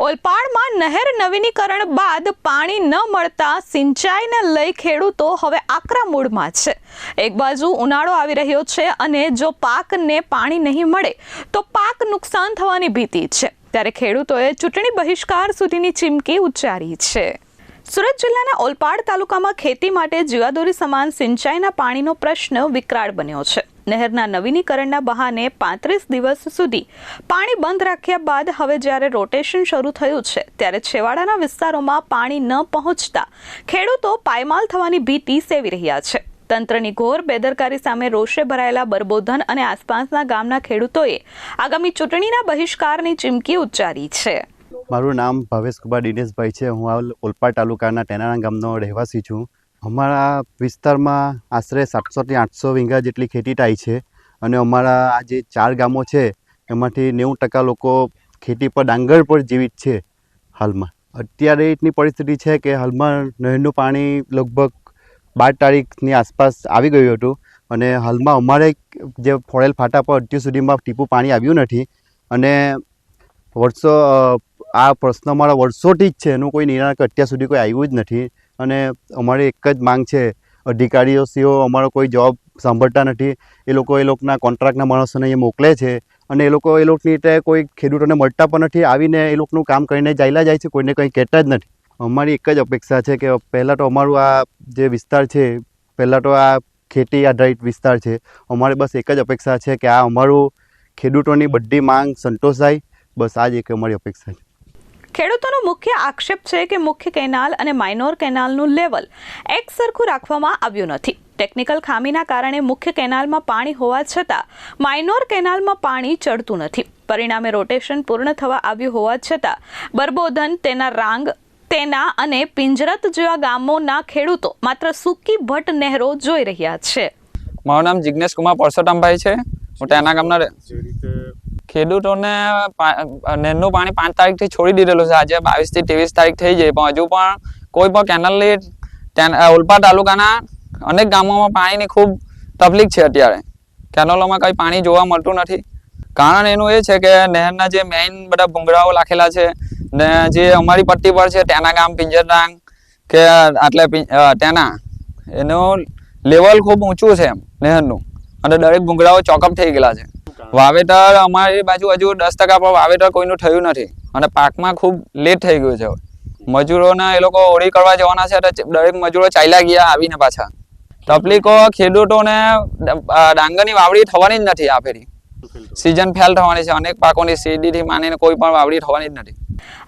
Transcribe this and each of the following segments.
ઓલપાડમાં નહેર નવીનીકરણ બાદ પાણી ન મળતા સિંચાઈને લઈ ખેડૂતો હવે આકરા મૂડમાં છે। એક બાજુ ઉનાળો આવી રહ્યો છે અને જો પાકને પાણી નહીં મળે તો પાક નુકસાન થવાની ભીતિ છે, ત્યારે ખેડૂતોએ ચૂંટણી બહિષ્કાર સુધીની ચીમકી ઉચ્ચારી છે। સુરત જિલ્લાના ઓલપાડ તાલુકામાં ખેતી માટે જીવાદોરી સમાન સિંચાઈના પાણીનો પ્રશ્ન વિકરાળ બન્યો છે। નહેરના નવીનીકરણના બહાને 35 દિવસ સુધી પાણી બંધ રાખ્યા બાદ હવે જ્યારે રોટેશન શરૂ થયું છે ત્યારે છેવાડાના વિસ્તારોમાં પાણી ન પહોંચતા ખેડૂતો પાયમાલ થવાની ભીતિ સેવી રહ્યા છે। તંત્રની ઘોર બેદરકારી સામે રોષે ભરાયેલા બરબોધન અને આસપાસના ગામના ખેડૂતોએ આગામી ચૂંટણીના બહિષ્કારની ચીમકી ઉચ્ચારી છે। મારું નામ ભાવેશ કુમાર દિનેશભાઈ છે। હું ઓલપાડ તાલુકાના ટેનાણા ગામનો રહેવાસી છું। અમારા વિસ્તારમાં આશરે 700 થી 800 વીઘા જેટલી ખેતી થાય છે અને અમારા આ જે 4 ગામો છે એમાંથી 90% લોકો ખેતી પર ડાંગર પર જીવિત છે। હાલમાં અત્યારે એટલી પરિસ્થિતિ છે કે હાલમાં નહેરનું પાણી લગભગ 12 તારીખની આસપાસ આવી ગયું હતું અને હાલમાં અમારે જે ફોરેલ ફાટા પર અત્યાર સુધીમાં ટીપું પાણી આવ્યું નથી અને વર્ષો આ પ્રશ્ન અમારા વર્ષોથી જ છે, એનું કોઈ નિરાકરણ અત્યાર સુધી કોઈ આવ્યું જ નથી અને અમારી એક જ માંગ છે, અધિકારીઓ અમારો કોઈ જવાબ સાંભળતા નથી। એ લોકોના કોન્ટ્રાક્ટના માણસોને અહીંયા મોકલે છે અને એ લોકોની રીતે કોઈ ખેડૂતોને મળતા પણ નથી, આવીને એ લોકોનું કામ કરીને ચાલ્યા જાય છે, કોઈને કંઈ કહેતા જ નથી। અમારી એક જ અપેક્ષા છે કે પહેલાં તો અમારું આ જે વિસ્તાર છે, પહેલાં તો આ ખેતી આધારિત વિસ્તાર છે, અમારે બસ એક જ અપેક્ષા છે કે આ અમારું ખેડૂતોની બધી માંગ સંતોષાય, બસ આ જ એક અમારી અપેક્ષા છે। ખેડૂતોનો મુખ્ય આક્ષેપ છે કે મુખ્ય કેનાલ અને માઇનોર કેનાલનું લેવલ એક સરખું રાખવામાં આવ્યું નથી। ટેકનિકલ ખામીના કારણે મુખ્ય કેનાલમાં પાણી હોવા છતાં માઇનોર કેનાલમાં પાણી ચડતું નથી। પરિણામે રોટેશન પૂર્ણ થવા આવ્યું હોવા છતાં બરબોધન, તેના રાંગ, તેના અને પિંજરત જેવા ગામોના ખેડૂતો માત્ર સૂકી ભટ્ટ નહેરો જોઈ રહ્યા છે। મારું નામ જિગ્નેશ કુમાર પરસોત્તમભાઈ છે। હું તેના ગામના ખેડૂતોને નહેરનું પાણી 5 તારીખથી છોડી દીધેલું છે। આજે 22 થી 23 તારીખ થઈ જાય પણ હજુ પણ કોઈ પણ કેનાલની ઓલપાડ તાલુકાના અનેક ગામોમાં પાણીની ખૂબ તકલીફ છે। અત્યારે કેનાલોમાં કંઈ પાણી જોવા મળતું નથી। કારણ એનું એ છે કે નહેરના જે મેઇન બધા ભૂંગળાઓ રાખેલા છે ને જે અમારી પટ્ટી પર છે તેના ગામ પિંજરડાંગ કે આટલે તેના એનું લેવલ ખૂબ ઊંચું છે નહેરનું અને દરેક ભૂંગળાઓ ચોકઅપ થઈ ગયેલા છે। વાવેતર અમારી બાજુ હજુ 10% પર વાવેતર કોઈનું થયું નથી અને પાકમાં ખૂબ લેટ થઈ ગયું છે। મજૂરોને એ લોકો ઓળી કરવા જવાના છે તો દરેક મજૂરો ચાલ્યા ગયા આવીને પાછા। તકલીફો ખેડૂતોને ડાંગરની વાવડી થવાની જ નથી। આ ફેરી સિઝન ફેલ થવાની છે, અનેક પાકોની શેરડીથી માનીને કોઈ પણ વાવડી થવાની જ નથી।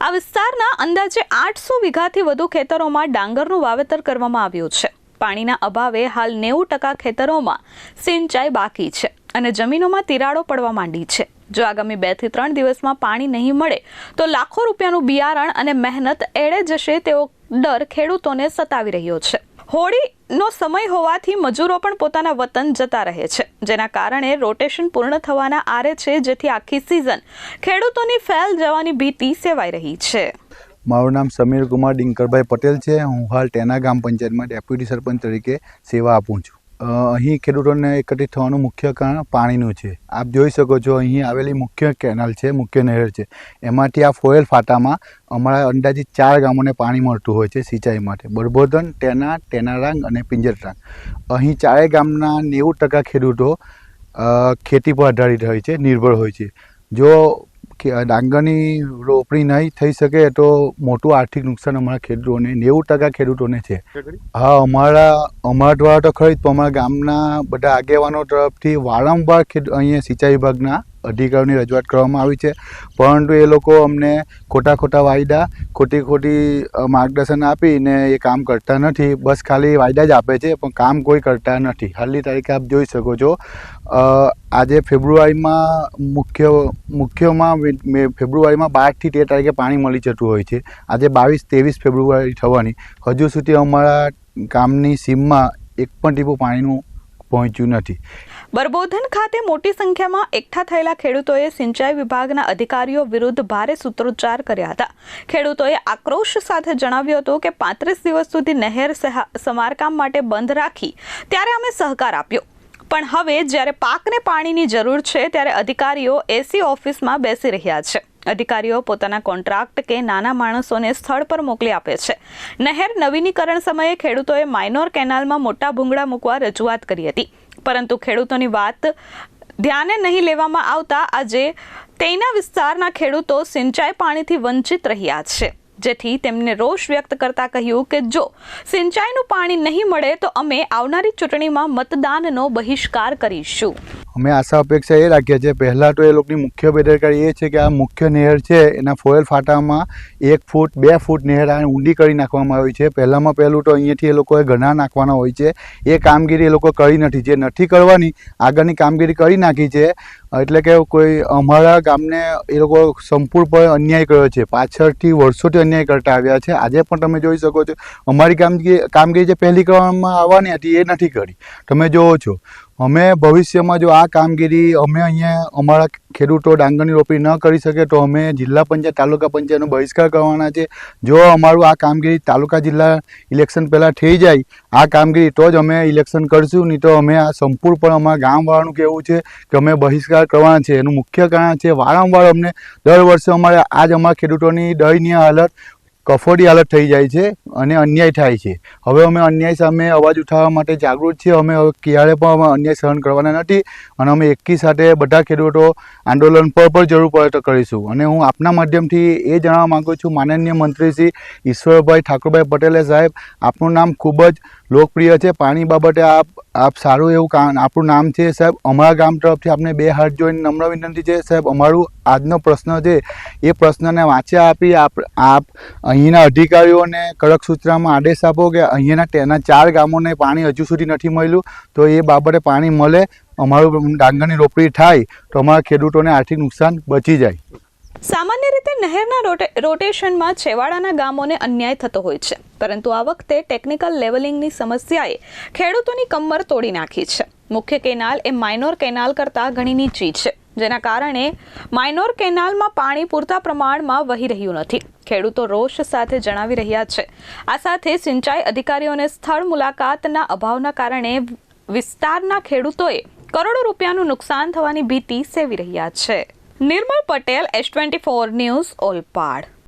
આ વિસ્તારના અંદાજે 800 વીઘાથી વધુ ખેતરોમાં ડાંગરનું વાવેતર કરવામાં આવ્યું છે। પાણીના અભાવે હાલ 90% ખેતરોમાં સિંચાઈ બાકી છે અને જમીનોમાં તિરાડો પડવા માંડી છે। જો આગામી 2 થી 3 દિવસમાં પાણી નહીં મળે તો લાખો રૂપિયાનું બિયારણ અને મહેનત એળે જશે તેવો ડર ખેડૂતોને સતાવી રહ્યો છે। હોળીનો સમય હોવાથી મજૂરો પણ પોતાના વતન જતા રહે છે, જેના કારણે રોટેશન પૂર્ણ થવાના આરે છે, જેથી આખી સિઝન ખેડૂતોની ફેલ જવાની ભીતિ સેવાઈ રહી છે। મારું નામ સમીર કુમાર ડિંકરભાઈ પટેલ છે। હું હાલ ટેના ગામ પંચાયતમાં ડેપ્યુટી સરપંચ તરીકે સેવા આપું છું। અહીં ખેડૂતોને એકત્રિત થવાનું મુખ્ય કારણ પાણીનું છે। આપ જોઈ શકો છો અહીં આવેલી મુખ્ય કેનાલ છે, મુખ્ય નહેર છે, એમાંથી આ ફોરેલ ફાટામાં અમારા અંદાજિત 4 ગામોને પાણી મળતું હોય છે સિંચાઈ માટે, બરબોધન, ટેના, ટેનારાંગ અને પિંજરરાંગ। અહીં 4 ગામના 90% ખેડૂતો ખેતી પર આધારિત હોય છે, નિર્ભર હોય છે। જો ડાંગરની રોપણી નહીં થઈ શકે તો મોટું આર્થિક નુકસાન અમારા ખેડૂતોને 90% ખેડૂતોને છે। હા, અમારા દ્વારા તો ખરી જ, પણ અમારા ગામના બધા આગેવાનો તરફથી વારંવાર અહીંયા સિંચાઈ વિભાગના અધિકારીઓની રજૂઆત કરવામાં આવી છે, પરંતુ એ લોકો અમને ખોટા વાયદા, ખોટી માર્ગદર્શન આપીને એ કામ કરતા નથી। બસ ખાલી વાયદા જ આપે છે પણ કામ કોઈ કરતા નથી। હાલની તારીખે આપ જોઈ શકો છો, આજે ફેબ્રુઆરીમાં મુખ્યમાં ફેબ્રુઆરીમાં 12 થી 13 તારીખે પાણી મળી જતું હોય છે। આજે 22-23 ફેબ્રુઆરી થવાની, હજુ સુધી અમારા ગામની સીમમાં એક પણ ટીપું પાણીનું પહોંચ્યું નથી। બરબોધન ખાતે મોટી સંખ્યામાં એકઠા થયેલા ખેડૂતોએ સિંચાઈ વિભાગના અધિકારીઓ વિરુદ્ધ ભારે સૂત્રોચ્ચાર કર્યા હતા। ખેડૂતોએ આક્રોશ સાથે જણાવ્યું હતું કે 35 દિવસ સુધી નહેર સમારકામ માટે બંધ રાખી ત્યારે અમે સહકાર આપ્યો, પણ હવે જ્યારે પાકને પાણીની જરૂર છે ત્યારે અધિકારીઓ એસી ઓફિસમાં બેસી રહ્યા છે। અધિકારીઓ પોતાના કોન્ટ્રાક્ટ કે નાના માણસોને સ્થળ પર મોકલી આપે છે. નહેર નવીનીકરણ સમયે ખેડૂતોએ માઇનોર કેનાલમાં મોટા ભૂંગળા મૂકવા રજૂઆત કરી હતી, પરંતુ ખેડૂતોની વાત ધ્યાને નહીં લેવામાં આવતા આજે તેના વિસ્તારના ખેડૂતો સિંચાઈ પાણીથી વંચિત રહ્યા છે, જેથી તેમને રોષ વ્યક્ત કરતા કહ્યું કે જો સિંચાઈનું પાણી નહીં મળે તો અમે આવનારી ચૂંટણીમાં મતદાનનો બહિષ્કાર કરીશું. અમે આશા અપેક્ષા એ રાખીએ છીએ. પહેલાં તો એ લોકોની મુખ્ય બેદરકારી એ છે કે આ મુખ્ય નહેર છે એના ફોયલ ફાટામાં 1 ફૂટ 2 ફૂટ નહેર આ ઊંડી કરી નાખવામાં આવી છે. પહેલું તો અહીંયાથી એ લોકોએ ઘણા નાખવાના હોય છે. એ કામગીરી એ લોકો કરી નથી. જે નથી કરવાની આગળની કામગીરી કરી નાખી છે. એટલે કે કોઈ અમારા ગામને એ લોકો સંપૂર્ણપણે અન્યાય કર્યો છે. પાછળથી વર્ષોથી અન્યાય કરતા આવ્યા છે. આજે પણ તમે જોઈ શકો છો અમારી કામગીરી જે પહેલી કરવામાં આવવાની હતી એ નથી કરી. તમે જોવો છો અમે ભવિષ્યમાં જો આ કામગીરી અમે અહીંયા અમારા ખેડૂતો ડાંગરની રોપણી ન કરી શકે તો અમે જિલ્લા પંચાયત તાલુકા પંચાયતનો બહિષ્કાર કરવાના છે. જો અમારું આ કામગીરી તાલુકા જિલ્લા ઇલેક્શન પહેલાં થઈ જાય આ કામગીરી તો જ અમે ઇલેક્શન કરીશું, નહીં તો અમે આ સંપૂર્ણપણે અમારા ગામવાળાનું કહેવું છે કે અમે બહિષ્કાર કરવાના છે. એનું મુખ્ય કારણ છે વારંવાર અમને દર વર્ષે અમારા ખેડૂતોની દયનીય હાલત કફોડી હાલત થઈ જાય છે અને અન્યાય થાય છે. હવે અમે અન્યાય સામે અવાજ ઉઠાવવા માટે જાગૃત છીએ. અમે હવે ક્યારે પણ અમે અન્યાય સહન કરવાના નથી અને અમે એકી સાથે બધા ખેડૂતો આંદોલન પર જરૂર પડે તો કરીશું. અને હું આપના માધ્યમથી એ જણાવવા માગું છું માનનીય મંત્રી શ્રી ઈશ્વરભાઈ ઠાકોરભાઈ પટેલે સાહેબ, આપનું નામ ખૂબ જ લોકપ્રિય છે. પાણી બાબતે આપ સારું એવું આપણું નામ છે સાહેબ. અમારા ગામ તરફથી આપને 2 હાથ જોઈને નમ્ર વિનંતી છે સાહેબ. અમારું આજનો પ્રશ્ન છે એ પ્રશ્નને વાંચ્યા આપી આપ અહીંના અધિકારીઓને કડક સૂચનામાં આદેશ આપો કે અહીંયાના તેના 4 ગામોને પાણી હજુ સુધી નથી મળ્યું, તો એ બાબતે પાણી મળે, અમારું ડાંગરની રોપણી થાય તો અમારા ખેડૂતોને આર્થિક નુકસાન બચી જાય. સામાન્ય રીતે નહેરના રોટેશનમાં છેવાડાના ગામોને અન્યાય થતો હોય છે, પરંતુ આ વખતે ટેકનિકલ લેવલિંગની સમસ્યાએ ખેડૂતોની કમર તોડી નાખી છે. મુખ્ય કેનાલ એ માઇનોર કેનાલ કરતાં ઘણી નીચી છે, જેના કારણે માઇનોર કેનાલમાં પાણી પૂરતા પ્રમાણમાં વહી રહ્યું નથી. ખેડૂતો રોષ સાથે જણાવી રહ્યા છે. આ સાથે સિંચાઈ અધિકારીઓને સ્થળ મુલાકાતના અભાવના કારણે વિસ્તારના ખેડૂતોએ કરોડો રૂપિયાનું નુકસાન થવાની ભીતિ સેવી રહ્યા છે. નિર્મલ પટેલ, S24 ન્યૂઝ, ઓલપાડ.